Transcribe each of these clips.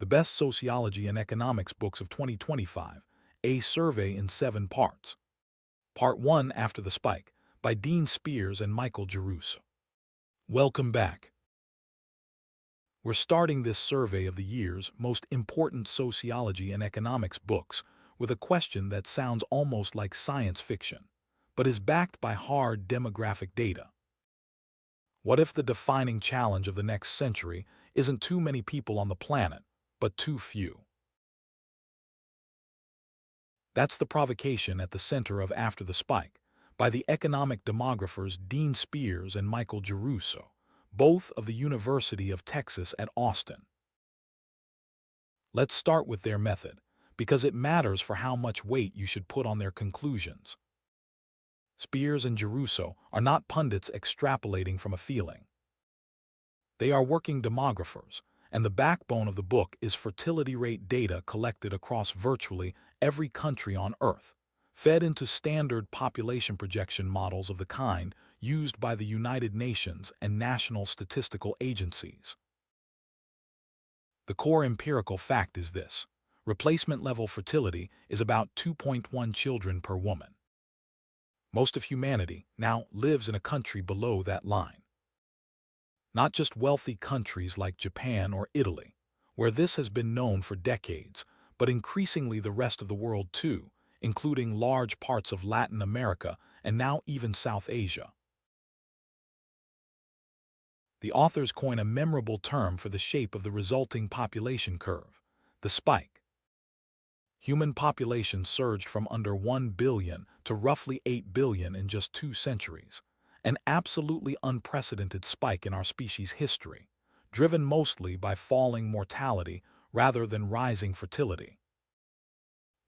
the best sociology and economics books of 2025, a survey in 7 parts. Part 1, After the Spike, by Dean Spears and Michael Girousse. Welcome back. We're starting this survey of the year's most important sociology and economics books with a question that sounds almost like science fiction, but is backed by hard demographic data. What if the defining challenge of the next century isn't too many people on the planet, but too few? That's the provocation at the center of After the Spike, by the economic demographers Dean Spears and Michael Girousse, both of the University of Texas at Austin. Let's start with their method, because it matters for how much weight you should put on their conclusions. Spears and Girousse are not pundits extrapolating from a feeling. They are working demographers, and the backbone of the book is fertility rate data collected across virtually every country on Earth, fed into standard population projection models of the kind used by the United Nations and national statistical agencies. The core empirical fact is this: replacement-level fertility is about 2.1 children per woman. Most of humanity now lives in a country below that line. Not just wealthy countries like Japan or Italy, where this has been known for decades, but increasingly the rest of the world too, including large parts of Latin America and now even South Asia. The authors coin a memorable term for the shape of the resulting population curve: the spike. Human population surged from under 1 billion to roughly 8 billion in just 2 centuries, an absolutely unprecedented spike in our species' history, driven mostly by falling mortality rather than rising fertility.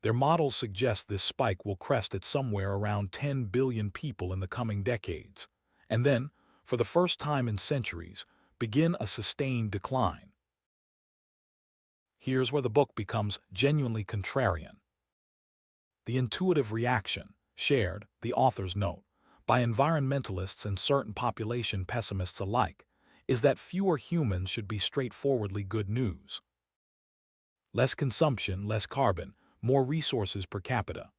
Their models suggest this spike will crest at somewhere around 10 billion people in the coming decades, and then, for the first time in centuries, begin a sustained decline. Here's where the book becomes genuinely contrarian. The intuitive reaction, shared, the authors note, by environmentalists and certain population pessimists alike, is that fewer humans should be straightforwardly good news. Less consumption, less carbon, more resources per capita.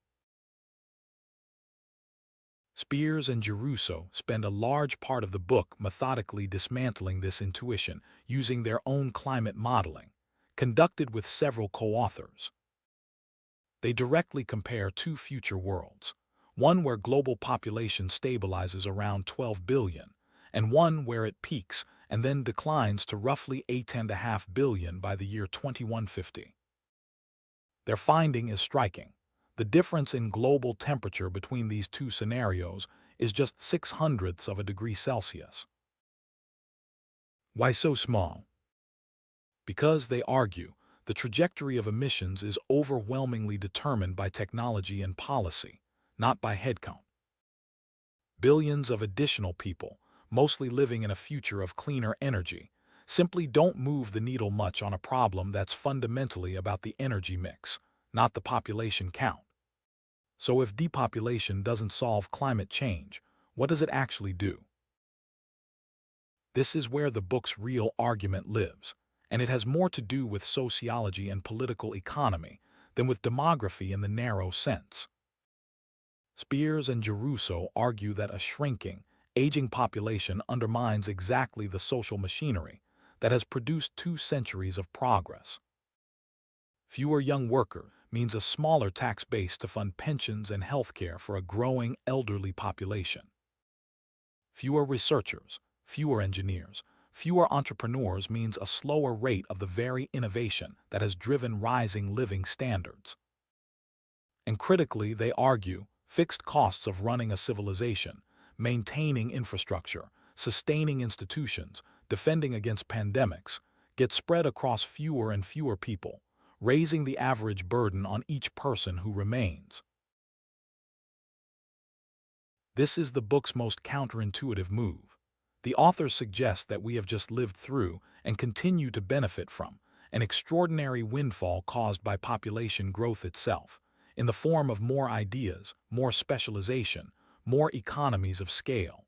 Spears and Girousse spend a large part of the book methodically dismantling this intuition using their own climate modeling, conducted with several co-authors. They directly compare 2 future worlds, one where global population stabilizes around 12 billion, and one where it peaks and then declines to roughly 8.5 billion by the year 2150. Their finding is striking. The difference in global temperature between these 2 scenarios is just 0.06 of a degree Celsius. Why so small? Because, they argue, the trajectory of emissions is overwhelmingly determined by technology and policy, not by headcount. Billions of additional people, mostly living in a future of cleaner energy, simply don't move the needle much on a problem that's fundamentally about the energy mix, not the population count. So if depopulation doesn't solve climate change, what does it actually do? This is where the book's real argument lives, and it has more to do with sociology and political economy than with demography in the narrow sense. Spears and Girousse argue that a shrinking, aging population undermines exactly the social machinery that has produced 2 centuries of progress. Fewer young workers means a smaller tax base to fund pensions and healthcare for a growing elderly population. Fewer researchers, fewer engineers, fewer entrepreneurs means a slower rate of the very innovation that has driven rising living standards. And critically, they argue, fixed costs of running a civilization, maintaining infrastructure, sustaining institutions, defending against pandemics, get spread across fewer and fewer people, raising the average burden on each person who remains. This is the book's most counterintuitive move. The authors suggest that we have just lived through, and continue to benefit from, an extraordinary windfall caused by population growth itself, in the form of more ideas, more specialization, more economies of scale.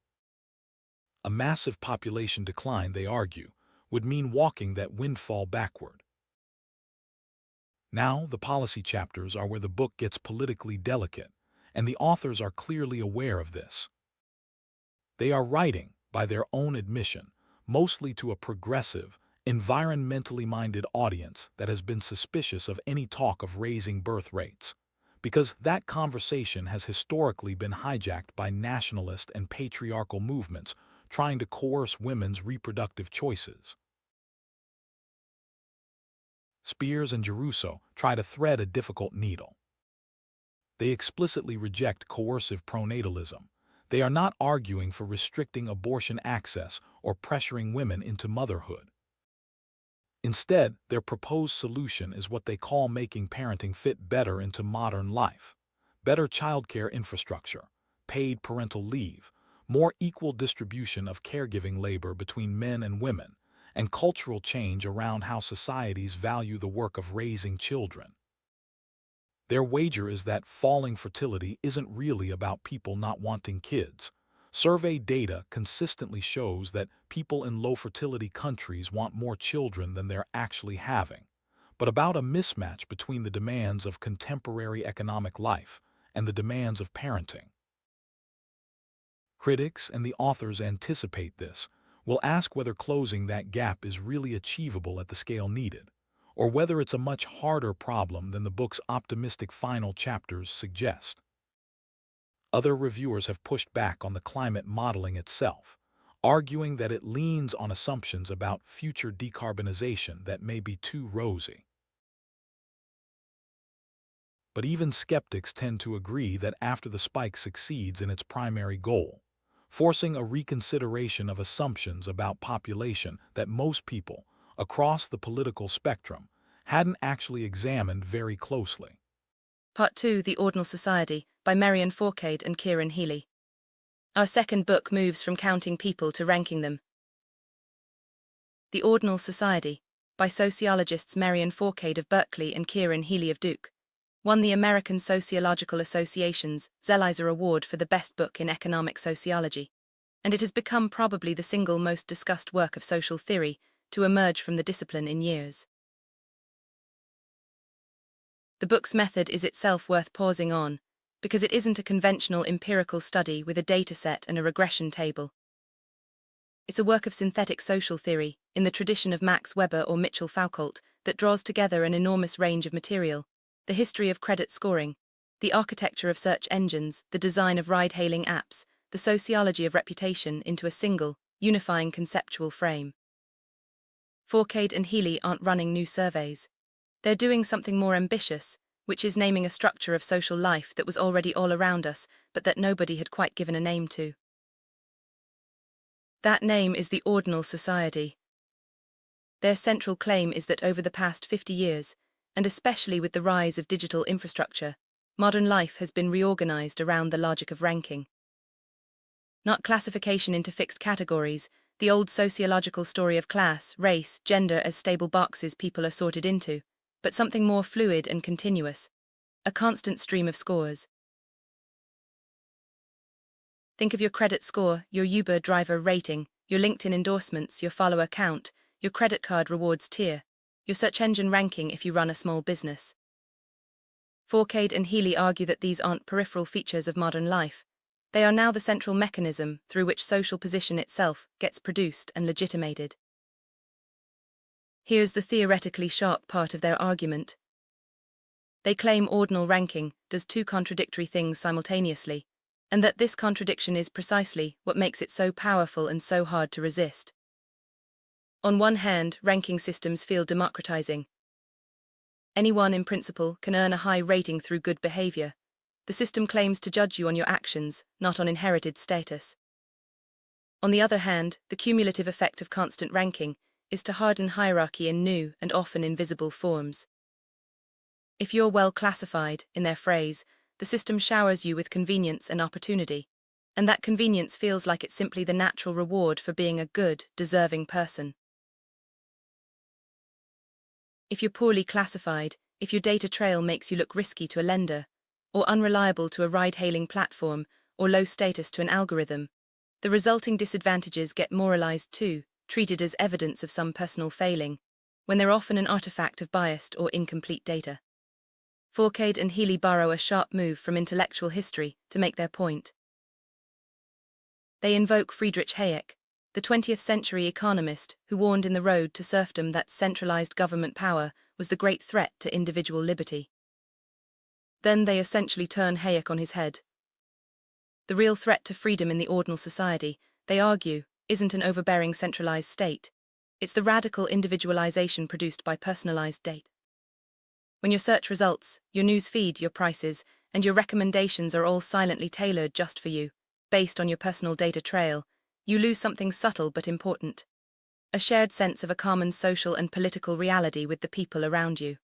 A massive population decline, they argue, would mean walking that windfall backward. Now, the policy chapters are where the book gets politically delicate, and the authors are clearly aware of this. They are writing, by their own admission, mostly to a progressive, environmentally minded audience that has been suspicious of any talk of raising birth rates, because that conversation has historically been hijacked by nationalist and patriarchal movements trying to coerce women's reproductive choices. Spears and Geruso try to thread a difficult needle. They explicitly reject coercive pronatalism. They are not arguing for restricting abortion access or pressuring women into motherhood. Instead, their proposed solution is what they call making parenting fit better into modern life. Better childcare infrastructure, paid parental leave, more equal distribution of caregiving labor between men and women, and cultural change around how societies value the work of raising children. Their wager is that falling fertility isn't really about people not wanting kids. Survey data consistently shows that people in low-fertility countries want more children than they're actually having, but about a mismatch between the demands of contemporary economic life and the demands of parenting. Critics and the authors anticipate this, will ask whether closing that gap is really achievable at the scale needed, or whether it's a much harder problem than the book's optimistic final chapters suggest. Other reviewers have pushed back on the climate modeling itself, arguing that it leans on assumptions about future decarbonization that may be too rosy. But even skeptics tend to agree that after the spike succeeds in its primary goal, forcing a reconsideration of assumptions about population that most people, across the political spectrum, hadn't actually examined very closely. Part 2, The Ordinal Society, by Marian Fourcade and Kieran Healy. Our second book moves from counting people to ranking them. The Ordinal Society, by sociologists Marian Fourcade of Berkeley and Kieran Healy of Duke, won the American Sociological Association's Zelizer Award for the best book in economic sociology, and it has become probably the single most discussed work of social theory to emerge from the discipline in years. The book's method is itself worth pausing on, because it isn't a conventional empirical study with a dataset and a regression table. It's a work of synthetic social theory, in the tradition of Max Weber or Mitchell Foucault, that draws together an enormous range of material: the history of credit scoring, the architecture of search engines, the design of ride-hailing apps, the sociology of reputation, into a single, unifying conceptual frame. Fourcade and Healy aren't running new surveys. They're doing something more ambitious, which is naming a structure of social life that was already all around us, but that nobody had quite given a name to. That name is the Ordinal Society. Their central claim is that over the past 50 years, and especially with the rise of digital infrastructure, modern life has been reorganized around the logic of ranking. Not classification into fixed categories, the old sociological story of class, race, gender as stable boxes people are sorted into, but something more fluid and continuous, a constant stream of scores. Think of your credit score, your Uber driver rating, your LinkedIn endorsements, your follower count, your credit card rewards tier, your search engine ranking if you run a small business. Fourcade and Healy argue that these aren't peripheral features of modern life. They are now the central mechanism through which social position itself gets produced and legitimated. Here's the theoretically sharp part of their argument. They claim ordinal ranking does two contradictory things simultaneously, and that this contradiction is precisely what makes it so powerful and so hard to resist. On one hand, ranking systems feel democratizing. Anyone in principle can earn a high rating through good behavior. The system claims to judge you on your actions, not on inherited status. On the other hand, the cumulative effect of constant ranking is to harden hierarchy in new and often invisible forms. If you're well classified, in their phrase, the system showers you with convenience and opportunity, and that convenience feels like it's simply the natural reward for being a good, deserving person. If you're poorly classified, if your data trail makes you look risky to a lender, or unreliable to a ride-hailing platform, or low status to an algorithm, the resulting disadvantages get moralized too, treated as evidence of some personal failing, when they're often an artifact of biased or incomplete data. Fourcade and Healy borrow a sharp move from intellectual history to make their point. They invoke Friedrich Hayek, the 20th century economist who warned in The Road to Serfdom that centralized government power was the great threat to individual liberty. Then they essentially turn Hayek on his head. The real threat to freedom in the ordinal society, they argue, isn't an overbearing centralized state. It's the radical individualization produced by personalized data. When your search results, your news feed, your prices, and your recommendations are all silently tailored just for you, based on your personal data trail, you lose something subtle but important: a shared sense of a common social and political reality with the people around you.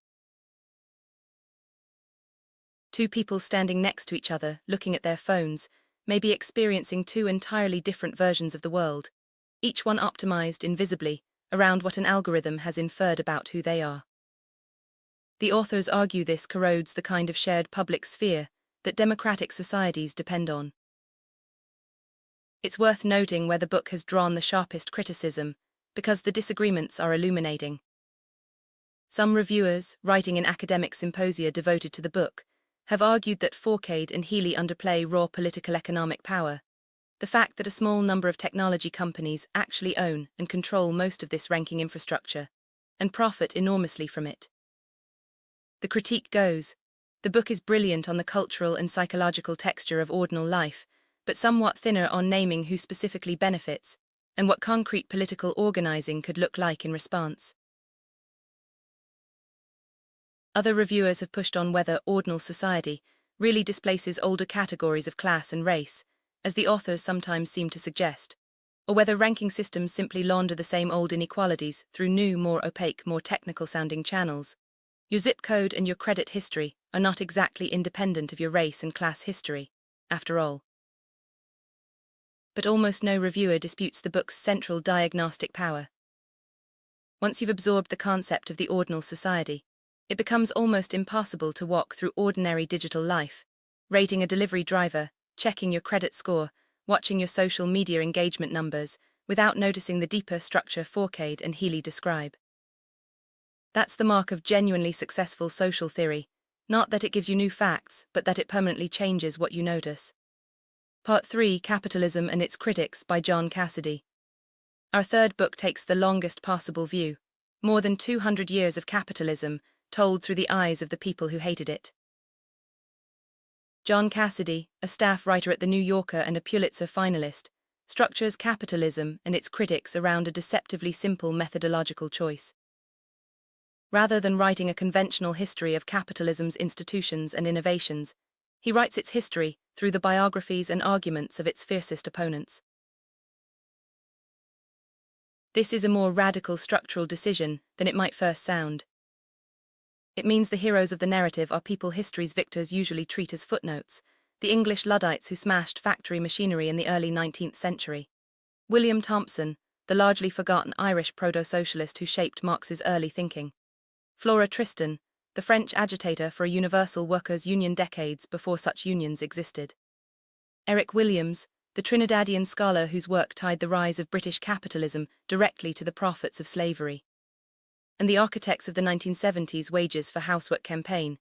Two people standing next to each other, looking at their phones, may be experiencing two entirely different versions of the world, each one optimized invisibly around what an algorithm has inferred about who they are. The authors argue this corrodes the kind of shared public sphere that democratic societies depend on. It's worth noting where the book has drawn the sharpest criticism, because the disagreements are illuminating. Some reviewers, writing in academic symposia devoted to the book, have argued that Fourcade and Healy underplay raw political economic power, the fact that a small number of technology companies actually own and control most of this ranking infrastructure, and profit enormously from it. The critique goes, the book is brilliant on the cultural and psychological texture of ordinal life, but somewhat thinner on naming who specifically benefits, and what concrete political organizing could look like in response. Other reviewers have pushed on whether ordinal society really displaces older categories of class and race, as the authors sometimes seem to suggest, or whether ranking systems simply launder the same old inequalities through new, more opaque, more technical-sounding channels. Your zip code and your credit history are not exactly independent of your race and class history, after all. But almost no reviewer disputes the book's central diagnostic power. Once you've absorbed the concept of the ordinal society, it becomes almost impossible to walk through ordinary digital life, rating a delivery driver, checking your credit score, watching your social media engagement numbers, without noticing the deeper structure Fourcade and Healy describe. That's the mark of genuinely successful social theory, not that it gives you new facts, but that it permanently changes what you notice. Part 3, Capitalism and Its Critics by John Cassidy. Our third book takes the longest possible view, more than 200 years of capitalism, told through the eyes of the people who hated it. John Cassidy, a staff writer at The New Yorker and a Pulitzer finalist, structures capitalism and its critics around a deceptively simple methodological choice. Rather than writing a conventional history of capitalism's institutions and innovations, he writes its history through the biographies and arguments of its fiercest opponents. This is a more radical structural decision than it might first sound. It means the heroes of the narrative are people history's victors usually treat as footnotes, the English Luddites who smashed factory machinery in the early 19th century. William Thompson, the largely forgotten Irish proto-socialist who shaped Marx's early thinking. Flora Tristan, the French agitator for a universal workers' union decades before such unions existed. Eric Williams, the Trinidadian scholar whose work tied the rise of British capitalism directly to the profits of slavery. And the architects of the 1970s Wages for Housework campaign,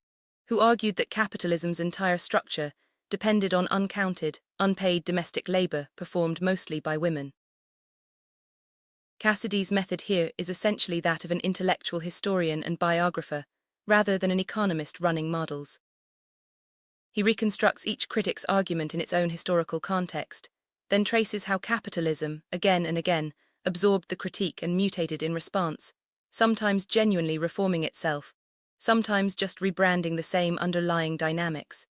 who argued that capitalism's entire structure depended on uncounted, unpaid domestic labor performed mostly by women. Cassidy's method here is essentially that of an intellectual historian and biographer, rather than an economist running models. He reconstructs each critic's argument in its own historical context, then traces how capitalism, again and again, absorbed the critique and mutated in response, sometimes genuinely reforming itself, sometimes just rebranding the same underlying dynamics.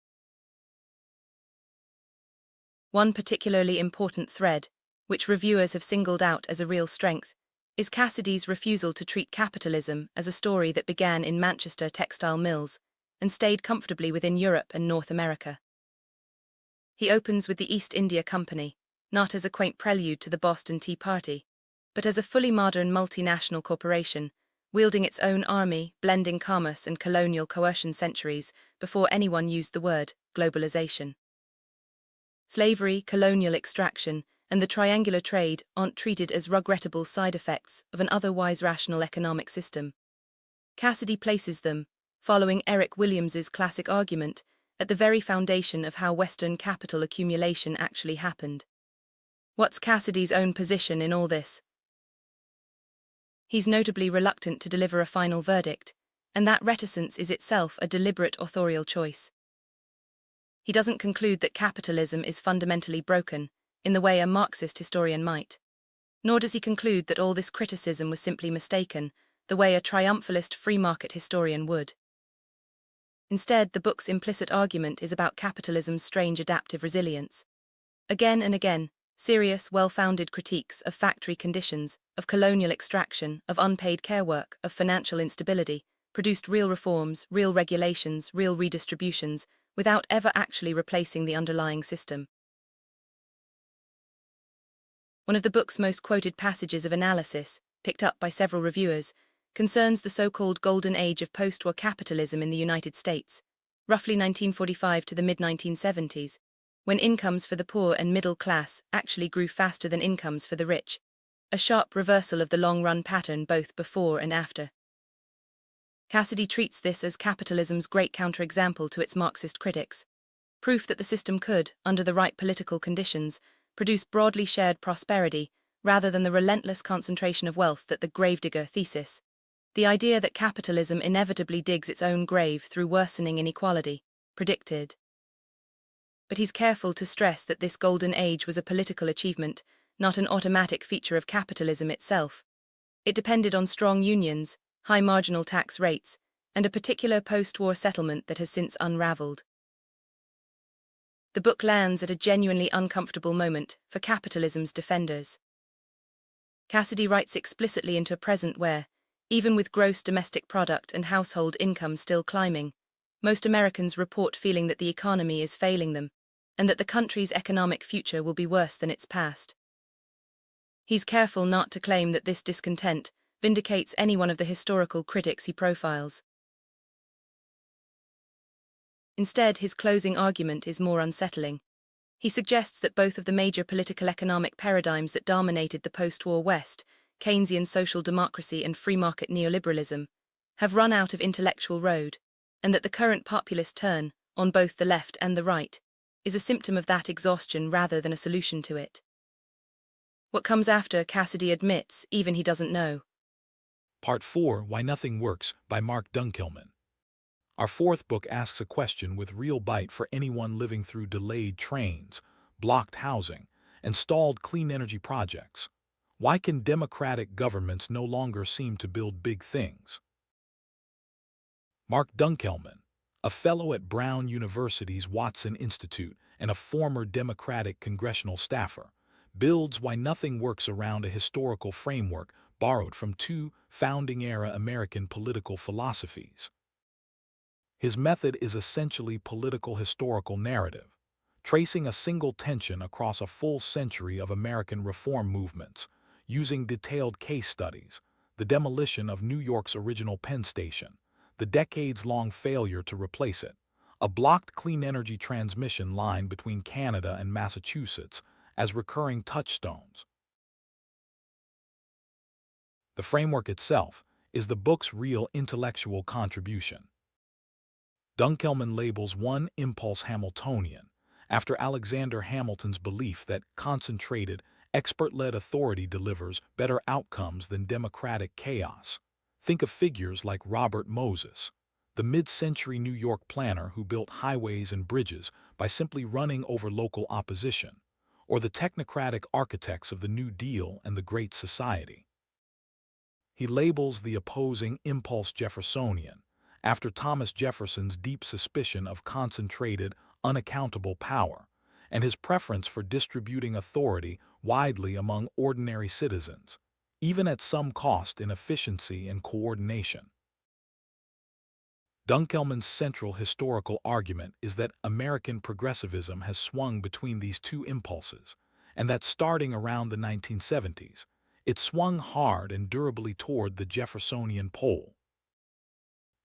One particularly important thread, which reviewers have singled out as a real strength, is Cassidy's refusal to treat capitalism as a story that began in Manchester textile mills and stayed comfortably within Europe and North America. He opens with the East India Company, not as a quaint prelude to the Boston Tea Party, but as a fully modern multinational corporation, wielding its own army, blending commerce and colonial coercion centuries before anyone used the word globalization. Slavery, colonial extraction, and the triangular trade aren't treated as regrettable side effects of an otherwise rational economic system. Cassidy places them, following Eric Williams's classic argument, at the very foundation of how Western capital accumulation actually happened. What's Cassidy's own position in all this? He's notably reluctant to deliver a final verdict, and that reticence is itself a deliberate authorial choice. He doesn't conclude that capitalism is fundamentally broken, in the way a Marxist historian might. Nor does he conclude that all this criticism was simply mistaken, the way a triumphalist free market historian would. Instead, the book's implicit argument is about capitalism's strange adaptive resilience. Again and again, serious, well-founded critiques of factory conditions, of colonial extraction, of unpaid care work, of financial instability, produced real reforms, real regulations, real redistributions, without ever actually replacing the underlying system. One of the book's most quoted passages of analysis, picked up by several reviewers, concerns the so-called golden age of post-war capitalism in the United States, roughly 1945 to the mid-1970s, when incomes for the poor and middle class actually grew faster than incomes for the rich, a sharp reversal of the long-run pattern both before and after. Cassidy treats this as capitalism's great counterexample to its Marxist critics, proof that the system could, under the right political conditions, produce broadly shared prosperity rather than the relentless concentration of wealth that the gravedigger thesis, the idea that capitalism inevitably digs its own grave through worsening inequality, predicted. But he's careful to stress that this golden age was a political achievement, not an automatic feature of capitalism itself. It depended on strong unions, high marginal tax rates, and a particular post-war settlement that has since unraveled. The book lands at a genuinely uncomfortable moment for capitalism's defenders. Cassidy writes explicitly into a present where, even with gross domestic product and household income still climbing, most Americans report feeling that the economy is failing them, and that the country's economic future will be worse than its past. He's careful not to claim that this discontent vindicates any one of the historical critics he profiles. Instead, his closing argument is more unsettling. He suggests that both of the major political economic paradigms that dominated the post-war West, Keynesian social democracy and free market neoliberalism, have run out of intellectual road, and that the current populist turn, on both the left and the right, is a symptom of that exhaustion rather than a solution to it. What comes after, Cassidy admits, even he doesn't know. Part 4, Why Nothing Works, by Mark Dunkelman. Our fourth book asks a question with real bite for anyone living through delayed trains, blocked housing, and stalled clean energy projects. Why can democratic governments no longer seem to build big things? Mark Dunkelman, a fellow at Brown University's Watson Institute and a former Democratic congressional staffer, builds Why Nothing Works around a historical framework borrowed from two founding-era American political philosophies. His method is essentially political historical narrative, tracing a single tension across a full century of American reform movements, using detailed case studies, the demolition of New York's original Penn Station, the decades-long failure to replace it, a blocked clean energy transmission line between Canada and Massachusetts as recurring touchstones. The framework itself is the book's real intellectual contribution. Dunkelman labels one impulse Hamiltonian, after Alexander Hamilton's belief that concentrated, expert-led authority delivers better outcomes than democratic chaos. Think of figures like Robert Moses, the mid-century New York planner who built highways and bridges by simply running over local opposition, or the technocratic architects of the New Deal and the Great Society. He labels the opposing impulse Jeffersonian, after Thomas Jefferson's deep suspicion of concentrated, unaccountable power, and his preference for distributing authority widely among ordinary citizens, even at some cost in efficiency and coordination. Dunkelman's central historical argument is that American progressivism has swung between these two impulses, and that starting around the 1970s, it swung hard and durably toward the Jeffersonian pole.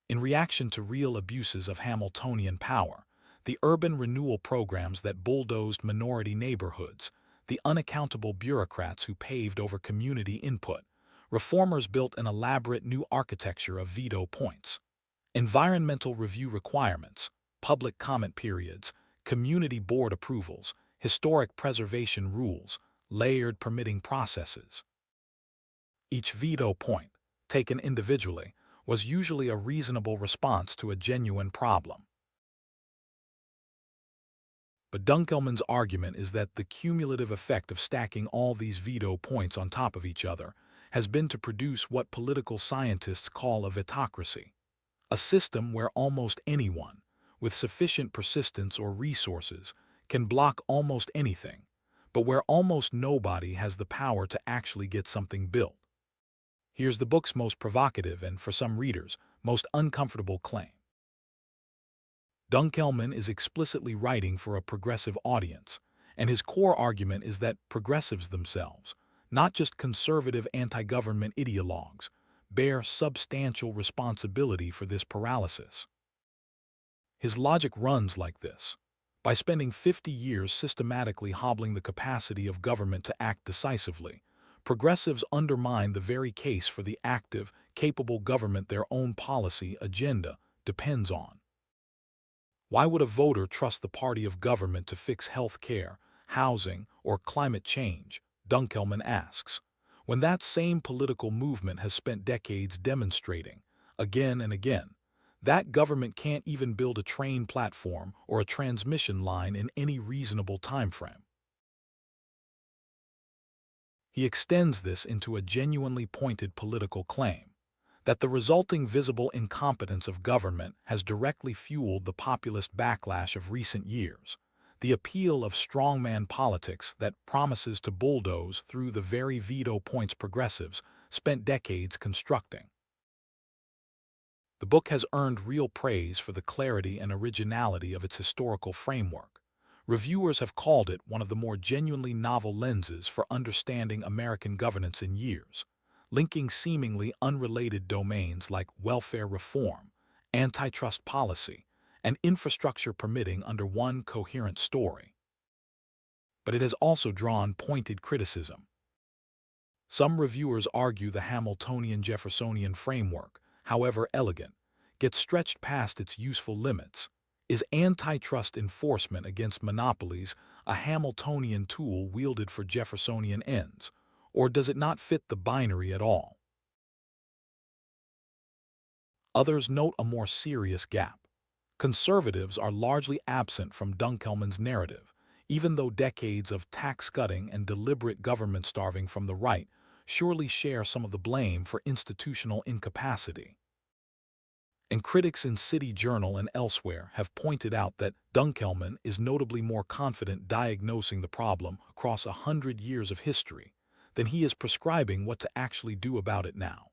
In reaction to real abuses of Hamiltonian power, the urban renewal programs that bulldozed minority neighborhoods, the unaccountable bureaucrats who paved over community input, reformers built an elaborate new architecture of veto points. Environmental review requirements, public comment periods, community board approvals, historic preservation rules, layered permitting processes. Each veto point, taken individually, was usually a reasonable response to a genuine problem. But Dunkelman's argument is that the cumulative effect of stacking all these veto points on top of each other has been to produce what political scientists call a vetocracy, a system where almost anyone, with sufficient persistence or resources, can block almost anything, but where almost nobody has the power to actually get something built. Here's the book's most provocative and, for some readers, most uncomfortable claim. Dunkelman is explicitly writing for a progressive audience, and his core argument is that progressives themselves, not just conservative anti-government ideologues, bear substantial responsibility for this paralysis. His logic runs like this. By spending 50 years systematically hobbling the capacity of government to act decisively, progressives undermine the very case for the active, capable government their own policy agenda depends on. Why would a voter trust the party of government to fix health care, housing, or climate change, Dunkelman asks, when that same political movement has spent decades demonstrating, again and again, that government can't even build a train platform or a transmission line in any reasonable timeframe? He extends this into a genuinely pointed political claim that the resulting visible incompetence of government has directly fueled the populist backlash of recent years, the appeal of strongman politics that promises to bulldoze through the very veto points progressives spent decades constructing. The book has earned real praise for the clarity and originality of its historical framework. Reviewers have called it one of the more genuinely novel lenses for understanding American governance in years, linking seemingly unrelated domains like welfare reform, antitrust policy, and infrastructure permitting under one coherent story. But it has also drawn pointed criticism. Some reviewers argue the Hamiltonian-Jeffersonian framework, however elegant, gets stretched past its useful limits. Is antitrust enforcement against monopolies a Hamiltonian tool wielded for Jeffersonian ends, or does it not fit the binary at all? Others note a more serious gap. Conservatives are largely absent from Dunkelman's narrative, even though decades of tax-cutting and deliberate government starving from the right surely share some of the blame for institutional incapacity. And critics in City Journal and elsewhere have pointed out that Dunkelman is notably more confident diagnosing the problem across 100 years of history than he is prescribing what to actually do about it now.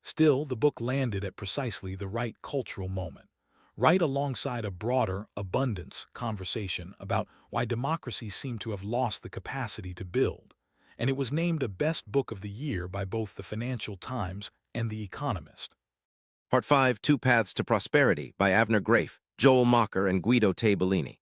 Still, the book landed at precisely the right cultural moment, right alongside a broader abundance conversation about why democracies seem to have lost the capacity to build, and it was named a Best Book of the Year by both the Financial Times and The Economist. Part 5, Two Paths to Prosperity by Avner Graef, Joel Mocker, and Guido Tabellini.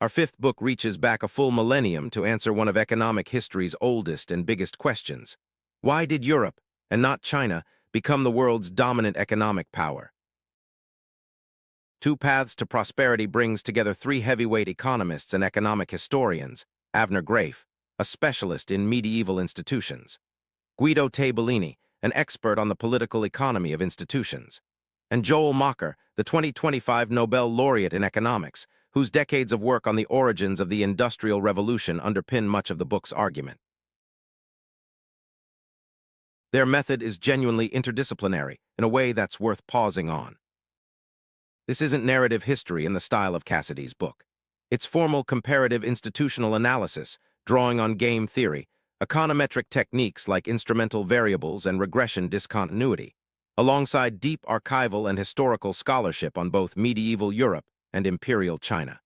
Our fifth book reaches back a full millennium to answer one of economic history's oldest and biggest questions. Why did Europe, and not China, become the world's dominant economic power? Two Paths to Prosperity brings together three heavyweight economists and economic historians: Avner Graef, a specialist in medieval institutions; Guido Tabellini, an expert on the political economy of institutions; and Joel Mocker, the 2025 Nobel laureate in economics, whose decades of work on the origins of the Industrial Revolution underpin much of the book's argument. Their method is genuinely interdisciplinary in a way that's worth pausing on. This isn't narrative history in the style of Cassidy's book. It's formal comparative institutional analysis, drawing on game theory, econometric techniques like instrumental variables and regression discontinuity, alongside deep archival and historical scholarship on both medieval Europe and imperial China.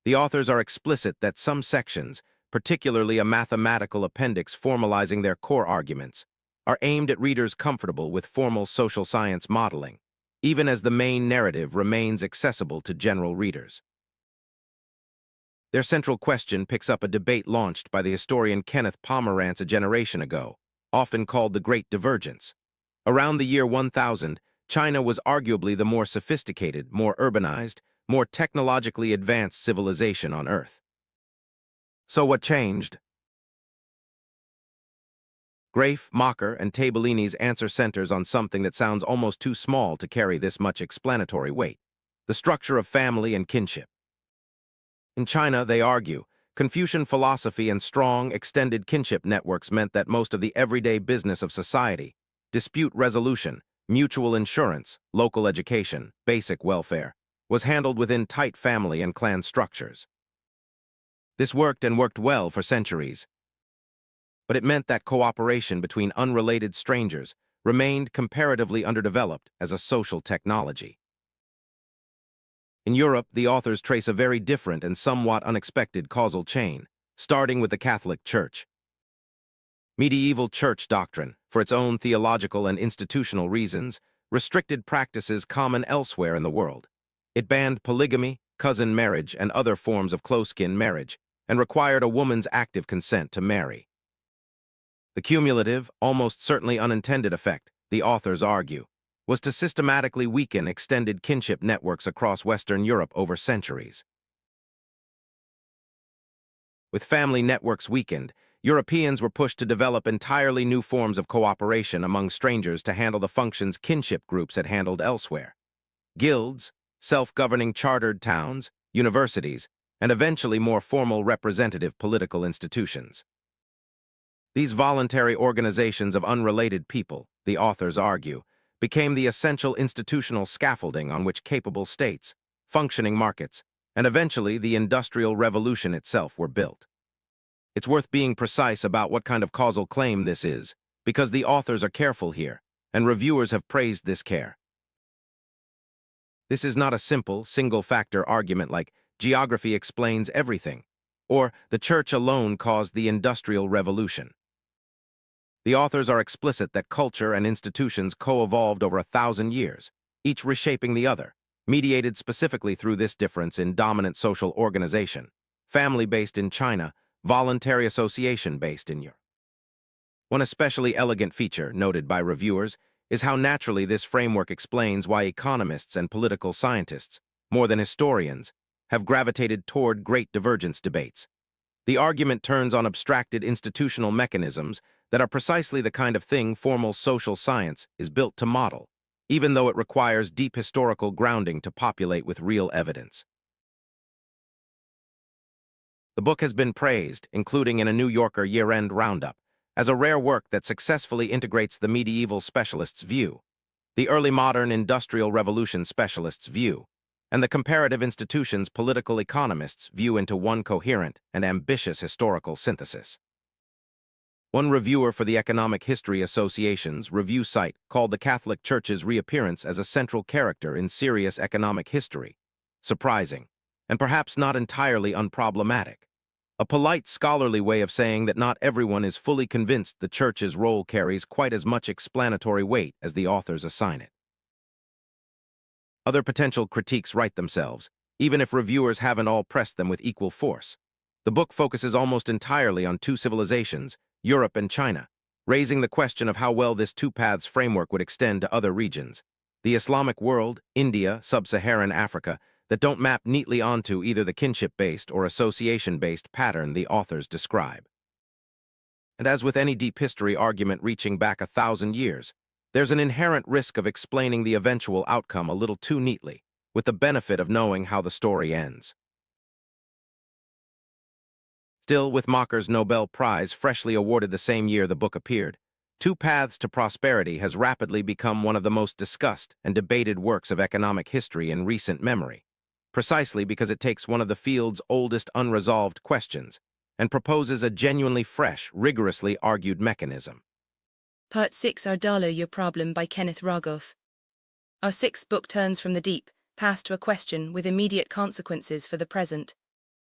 The authors are explicit that some sections, particularly a mathematical appendix formalizing their core arguments, are aimed at readers comfortable with formal social science modeling, even as the main narrative remains accessible to general readers. Their central question picks up a debate launched by the historian Kenneth Pomerantz a generation ago, often called the Great Divergence. Around the year 1000, China was arguably the more sophisticated, more urbanized, more technologically advanced civilization on Earth. So what changed? Graefe, Mocker, and Tabellini's answer centers on something that sounds almost too small to carry this much explanatory weight: the structure of family and kinship. In China, they argue, Confucian philosophy and strong, extended kinship networks meant that most of the everyday business of society, dispute resolution, mutual insurance, local education, basic welfare, was handled within tight family and clan structures. This worked and worked well for centuries, but it meant that cooperation between unrelated strangers remained comparatively underdeveloped as a social technology. In Europe, the authors trace a very different and somewhat unexpected causal chain, starting with the Catholic Church. Medieval church doctrine, for its own theological and institutional reasons, restricted practices common elsewhere in the world. It banned polygamy, cousin marriage, and other forms of close-kin marriage, and required a woman's active consent to marry. The cumulative, almost certainly unintended effect, the authors argue, was to systematically weaken extended kinship networks across Western Europe over centuries. With family networks weakened, Europeans were pushed to develop entirely new forms of cooperation among strangers to handle the functions kinship groups had handled elsewhere: guilds, self-governing chartered towns, universities, and eventually more formal representative political institutions. These voluntary organizations of unrelated people, the authors argue, became the essential institutional scaffolding on which capable states, functioning markets, and eventually the Industrial Revolution itself were built. It's worth being precise about what kind of causal claim this is, because the authors are careful here, and reviewers have praised this care. This is not a simple, single-factor argument like geography explains everything, or the church alone caused the Industrial Revolution. The authors are explicit that culture and institutions co-evolved over 1,000 years, each reshaping the other, mediated specifically through this difference in dominant social organization: family-based in China, voluntary association-based in Europe. One especially elegant feature, noted by reviewers, is how naturally this framework explains why economists and political scientists, more than historians, have gravitated toward great divergence debates. The argument turns on abstracted institutional mechanisms that are precisely the kind of thing formal social science is built to model, even though it requires deep historical grounding to populate with real evidence. The book has been praised, including in a New Yorker year-end roundup, as a rare work that successfully integrates the medieval specialist's view, the early modern industrial revolution specialist's view, and the comparative institutions political economists' view into one coherent and ambitious historical synthesis. One reviewer for the Economic History Association's review site called the Catholic Church's reappearance as a central character in serious economic history surprising, and perhaps not entirely unproblematic. A polite scholarly way of saying that not everyone is fully convinced the Church's role carries quite as much explanatory weight as the authors assign it. Other potential critiques write themselves, even if reviewers haven't all pressed them with equal force. The book focuses almost entirely on two civilizations, Europe and China, raising the question of how well this two-paths framework would extend to other regions: the Islamic world, India, sub-Saharan Africa, that don't map neatly onto either the kinship-based or association-based pattern the authors describe. And as with any deep history argument reaching back 1,000 years, there's an inherent risk of explaining the eventual outcome a little too neatly, with the benefit of knowing how the story ends. Still, with Mocker's Nobel Prize freshly awarded the same year the book appeared, Two Paths to Prosperity has rapidly become one of the most discussed and debated works of economic history in recent memory, precisely because it takes one of the field's oldest unresolved questions and proposes a genuinely fresh, rigorously argued mechanism. Part 6, Ardala Your Problem by Kenneth Rogoff. Our sixth book turns from the deep past to a question with immediate consequences for the present.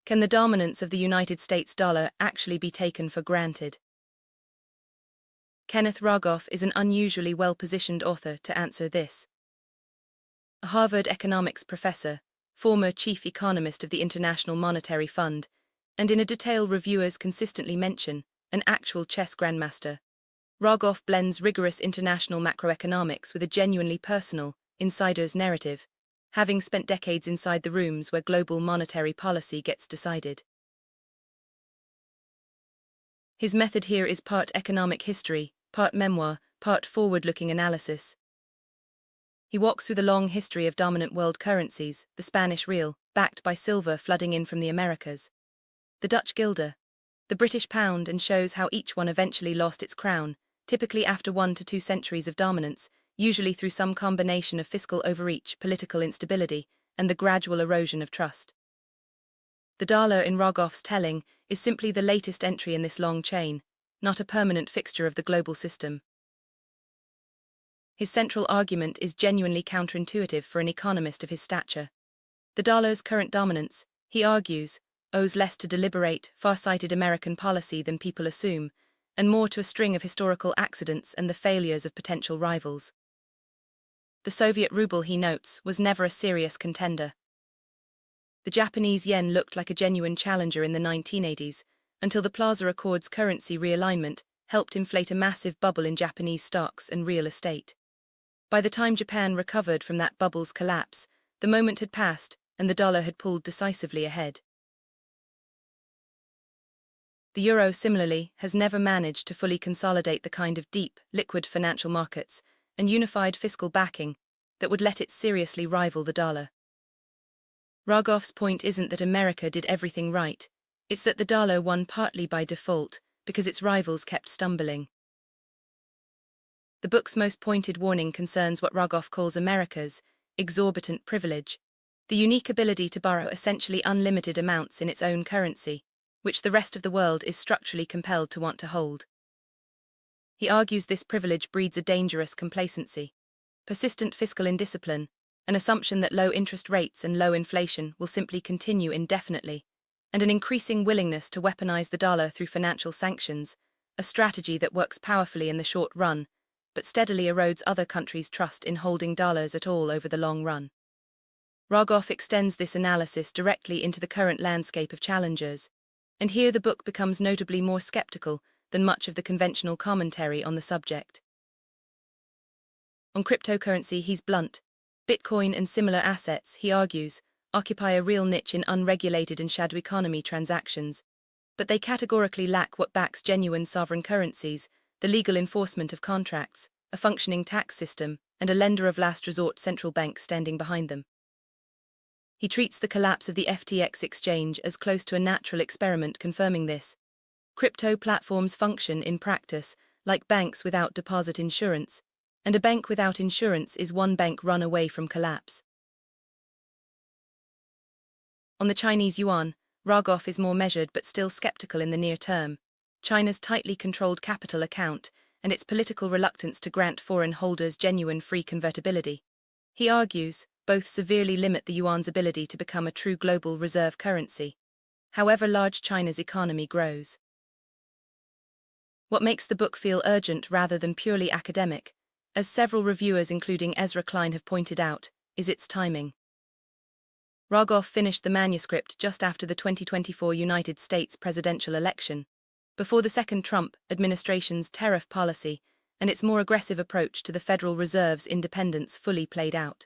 Can the dominance of the United States dollar actually be taken for granted? Kenneth Rogoff is an unusually well-positioned author to answer this. A Harvard economics professor, former chief economist of the International Monetary Fund, and in a detail reviewers consistently mention, an actual chess grandmaster, Rogoff blends rigorous international macroeconomics with a genuinely personal, insider's narrative, having spent decades inside the rooms where global monetary policy gets decided. His method here is part economic history, part memoir, part forward-looking analysis. He walks through the long history of dominant world currencies, the Spanish real, backed by silver flooding in from the Americas, the Dutch guilder, the British pound, and shows how each one eventually lost its crown, typically after 1 to 2 centuries of dominance, usually through some combination of fiscal overreach, political instability, and the gradual erosion of trust. The dollar in Rogoff's telling is simply the latest entry in this long chain, not a permanent fixture of the global system. His central argument is genuinely counterintuitive for an economist of his stature. The dollar's current dominance, he argues, owes less to deliberate, far-sighted American policy than people assume, and more to a string of historical accidents and the failures of potential rivals. The Soviet ruble, he notes, was never a serious contender. The Japanese yen looked like a genuine challenger in the 1980s, until the Plaza Accords currency realignment helped inflate a massive bubble in Japanese stocks and real estate. By the time Japan recovered from that bubble's collapse, the moment had passed and the dollar had pulled decisively ahead. The euro, similarly, has never managed to fully consolidate the kind of deep, liquid financial markets and unified fiscal backing that would let it seriously rival the dollar. Rogoff's point isn't that America did everything right, it's that the dollar won partly by default because its rivals kept stumbling. The book's most pointed warning concerns what Rogoff calls America's exorbitant privilege, the unique ability to borrow essentially unlimited amounts in its own currency, which the rest of the world is structurally compelled to want to hold. He argues this privilege breeds a dangerous complacency, persistent fiscal indiscipline, an assumption that low interest rates and low inflation will simply continue indefinitely, and an increasing willingness to weaponize the dollar through financial sanctions, a strategy that works powerfully in the short run, but steadily erodes other countries' trust in holding dollars at all over the long run. Rogoff extends this analysis directly into the current landscape of challengers, and here the book becomes notably more skeptical than much of the conventional commentary on the subject. On cryptocurrency, he's blunt. Bitcoin and similar assets, he argues, occupy a real niche in unregulated and shadow economy transactions, but they categorically lack what backs genuine sovereign currencies, the legal enforcement of contracts, a functioning tax system, and a lender of last resort central bank standing behind them. He treats the collapse of the FTX exchange as close to a natural experiment confirming this. Crypto platforms function in practice like banks without deposit insurance, and a bank without insurance is one bank run away from collapse. On the Chinese yuan, Rogoff is more measured but still skeptical in the near term. China's tightly controlled capital account and its political reluctance to grant foreign holders genuine free convertibility, he argues, both severely limit the yuan's ability to become a true global reserve currency, however large China's economy grows. What makes the book feel urgent rather than purely academic, as several reviewers including Ezra Klein have pointed out, is its timing. Rogoff finished the manuscript just after the 2024 United States presidential election, before the second Trump administration's tariff policy and its more aggressive approach to the Federal Reserve's independence fully played out.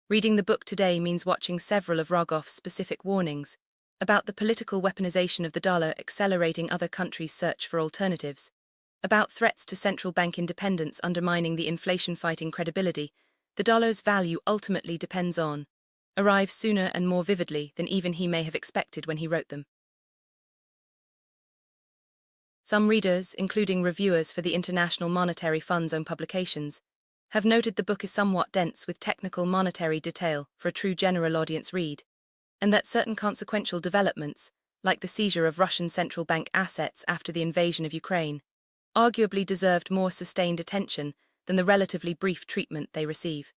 Reading the book today means watching several of Rogoff's specific warnings about the political weaponization of the dollar accelerating other countries' search for alternatives, about threats to central bank independence undermining the inflation-fighting credibility the dollar's value ultimately depends on, arrive sooner and more vividly than even he may have expected when he wrote them. Some readers, including reviewers for the International Monetary Fund's own publications, have noted the book is somewhat dense with technical monetary detail for a true general audience read, and that certain consequential developments, like the seizure of Russian central bank assets after the invasion of Ukraine, arguably deserved more sustained attention than the relatively brief treatment they receive.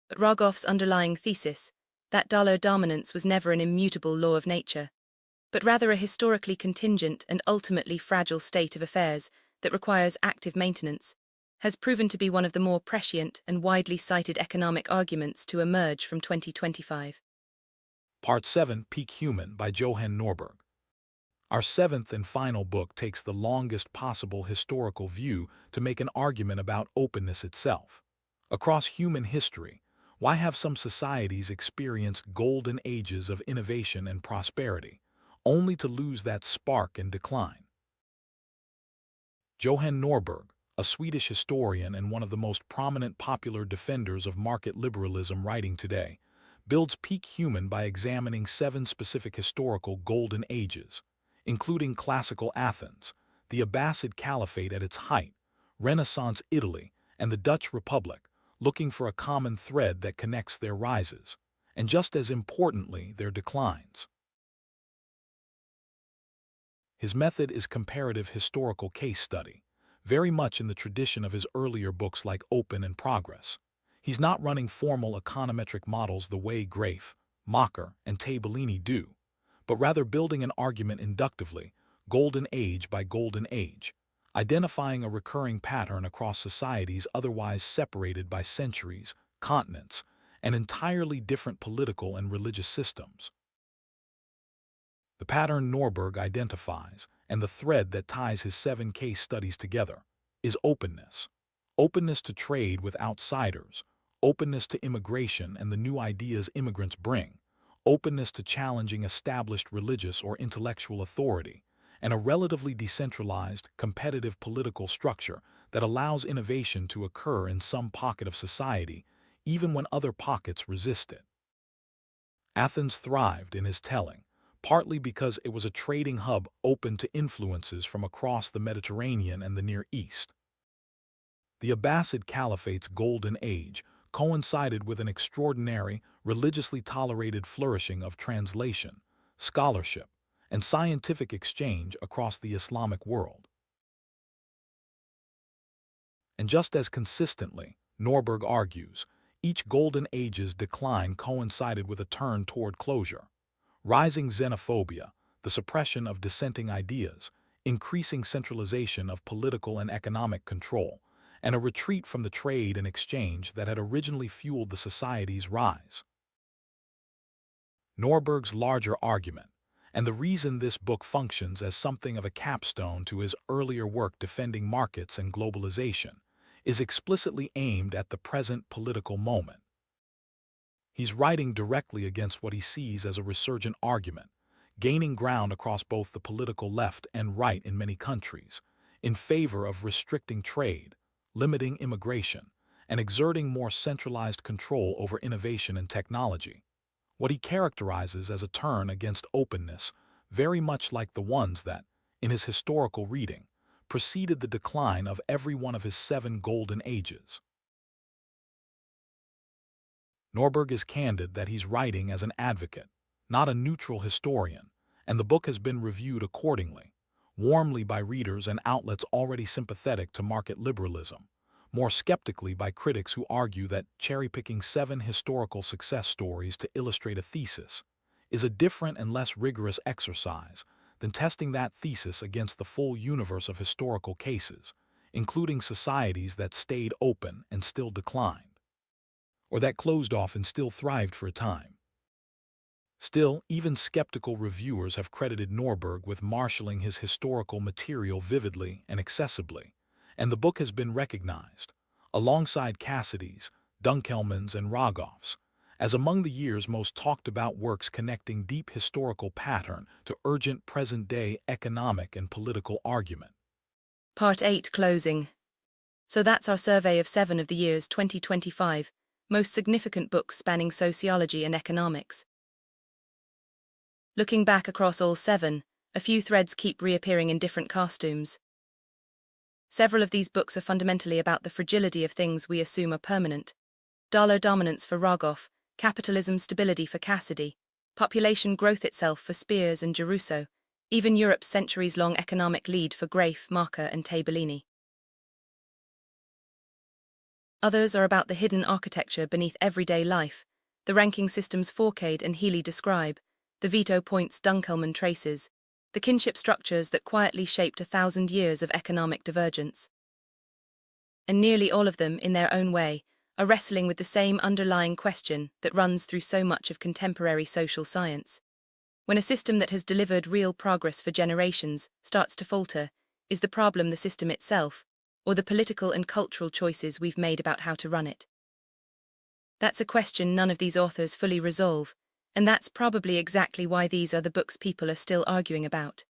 But Rogoff's underlying thesis, that dollar dominance was never an immutable law of nature, but rather a historically contingent and ultimately fragile state of affairs that requires active maintenance, has proven to be one of the more prescient and widely cited economic arguments to emerge from 2025. Part 7, Peak Human by Johan Norberg. Our seventh and final book takes the longest possible historical view to make an argument about openness itself. Across human history, why have some societies experienced golden ages of innovation and prosperity, only to lose that spark and decline? Johan Norberg, a Swedish historian and one of the most prominent popular defenders of market liberalism writing today, builds Peak Human by examining 7 specific historical golden ages, including classical Athens, the Abbasid Caliphate at its height, Renaissance Italy, and the Dutch Republic, looking for a common thread that connects their rises, and just as importantly, their declines. His method is comparative historical case study, very much in the tradition of his earlier books like Open and Progress. He's not running formal econometric models the way Graefe, Mocker, and Tabellini do, but rather building an argument inductively, golden age by golden age, identifying a recurring pattern across societies otherwise separated by centuries, continents, and entirely different political and religious systems. The pattern Norberg identifies, and the thread that ties his 7 case studies together, is openness. Openness to trade with outsiders, openness to immigration and the new ideas immigrants bring, openness to challenging established religious or intellectual authority, and a relatively decentralized, competitive political structure that allows innovation to occur in some pocket of society, even when other pockets resist it. Athens thrived, in his telling, partly because it was a trading hub open to influences from across the Mediterranean and the Near East. The Abbasid Caliphate's golden age coincided with an extraordinary, religiously tolerated flourishing of translation, scholarship, and scientific exchange across the Islamic world. And just as consistently, Norberg argues, each golden age's decline coincided with a turn toward closure. Rising xenophobia, the suppression of dissenting ideas, increasing centralization of political and economic control, and a retreat from the trade and exchange that had originally fueled the society's rise. Norberg's larger argument, and the reason this book functions as something of a capstone to his earlier work defending markets and globalization, is explicitly aimed at the present political moment. He's writing directly against what he sees as a resurgent argument, gaining ground across both the political left and right in many countries, in favor of restricting trade, limiting immigration, and exerting more centralized control over innovation and technology. What he characterizes as a turn against openness, very much like the ones that, in his historical reading, preceded the decline of every one of his 7 golden ages. Norberg is candid that he's writing as an advocate, not a neutral historian, and the book has been reviewed accordingly, warmly by readers and outlets already sympathetic to market liberalism, more skeptically by critics who argue that cherry-picking 7 historical success stories to illustrate a thesis is a different and less rigorous exercise than testing that thesis against the full universe of historical cases, including societies that stayed open and still declined, or that closed off and still thrived for a time. Still, even skeptical reviewers have credited Norberg with marshaling his historical material vividly and accessibly, and the book has been recognized, alongside Cassidy's, Dunkelman's, and Rogoff's, as among the year's most talked about works connecting deep historical pattern to urgent present-day economic and political argument. Part 8 Closing. So that's our survey of 7 of the year's 2025 most significant books spanning sociology and economics. Looking back across all 7, a few threads keep reappearing in different costumes. Several of these books are fundamentally about the fragility of things we assume are permanent. Dollar dominance for Rogoff, capitalism's stability for Cassidy, population growth itself for Spears and Geruso, even Europe's centuries-long economic lead for Graefe, Mocker, and Tabellini. Others are about the hidden architecture beneath everyday life, the ranking systems Fourcade and Healy describe, the veto points Dunkelman traces, the kinship structures that quietly shaped 1,000 years of economic divergence. And nearly all of them, in their own way, are wrestling with the same underlying question that runs through so much of contemporary social science. When a system that has delivered real progress for generations starts to falter, is the problem the system itself, or the political and cultural choices we've made about how to run it? That's a question none of these authors fully resolve, and that's probably exactly why these are the books people are still arguing about.